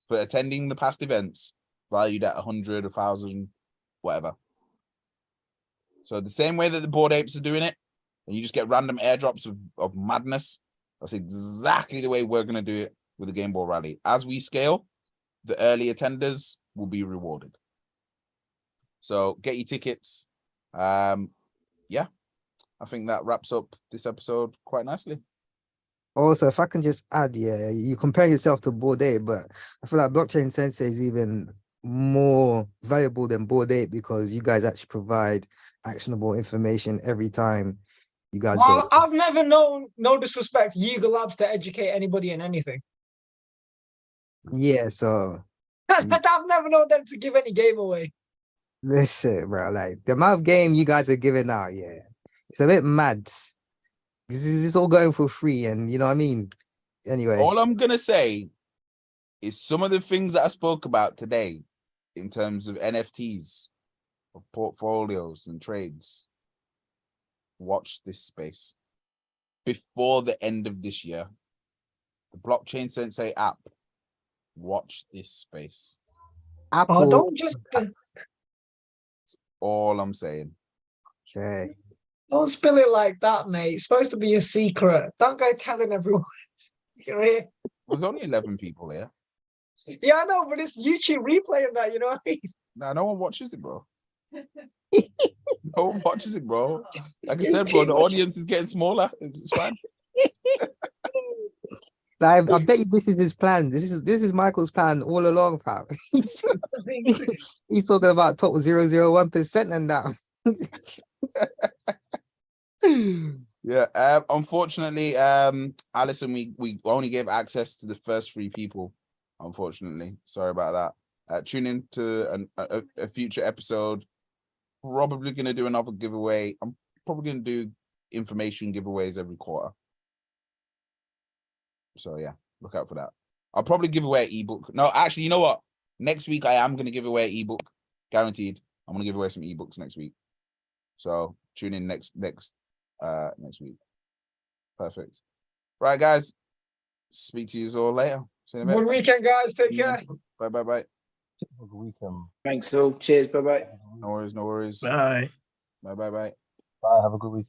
Speaker 2: for attending the past events, valued at 100, 1,000, whatever. So the same way that the Bored Apes are doing it, and you just get random airdrops of madness, that's exactly the way we're going to do it with the Game Ball Rally. As we scale, the early attenders will be rewarded. So get your tickets. Yeah, I think that wraps up this episode quite nicely.
Speaker 9: Also, if I can just add, yeah, you compare yourself to Bored Ape, but I feel like Blockchain Sensei is even more valuable than Bored Ape because you guys actually provide actionable information every time you guys
Speaker 1: Well,
Speaker 9: go.
Speaker 1: I've never known, no disrespect, Yuga Labs to educate anybody in anything.
Speaker 9: Yeah, so
Speaker 1: I've never known them to give any game away.
Speaker 9: listen, bro, like the amount of game you guys are giving out, yeah, it's a bit mad. This is all going for free, and you know what I mean? Anyway.
Speaker 2: All I'm going to say is some of the things that I spoke about today in terms of NFTs, of portfolios and trades. Watch this space. Before the end of this year, the Blockchain Sensei app, watch this space.
Speaker 9: Apple.
Speaker 1: Oh, don't just
Speaker 2: That's all I'm saying.
Speaker 9: Okay.
Speaker 1: don't spill it like that, mate. It's supposed to be a secret. Don't go telling everyone. You're here.
Speaker 2: There's only 11 people here.
Speaker 1: Yeah, I know, but it's YouTube replaying that, you know what I mean?
Speaker 2: Nah, no one watches it, bro. No one watches it, bro. Like I said, bro, the audience is getting smaller. It's fine.
Speaker 9: I bet you this is his plan. This is Michael's plan all along, pal. He's talking about top 0.001% and that.
Speaker 2: Yeah, unfortunately, Alison, we only gave access to the first 3 people. Unfortunately, sorry about that. Tune in to a future episode. Probably gonna do another giveaway. I'm probably gonna do information giveaways every quarter. So yeah, look out for that. I'll probably give away an ebook. No, actually, you know what? Next week I am gonna give away an ebook, guaranteed. I'm gonna give away some ebooks next week. So tune in next week. Perfect. Right, guys. Speak to you all later. See you in a bit.
Speaker 1: Good weekend, guys. Take care.
Speaker 2: Bye.
Speaker 3: Good weekend.
Speaker 7: Thanks, all. Cheers. Bye bye.
Speaker 2: No worries.
Speaker 7: Bye.
Speaker 2: Bye.
Speaker 3: Bye. Have a good week.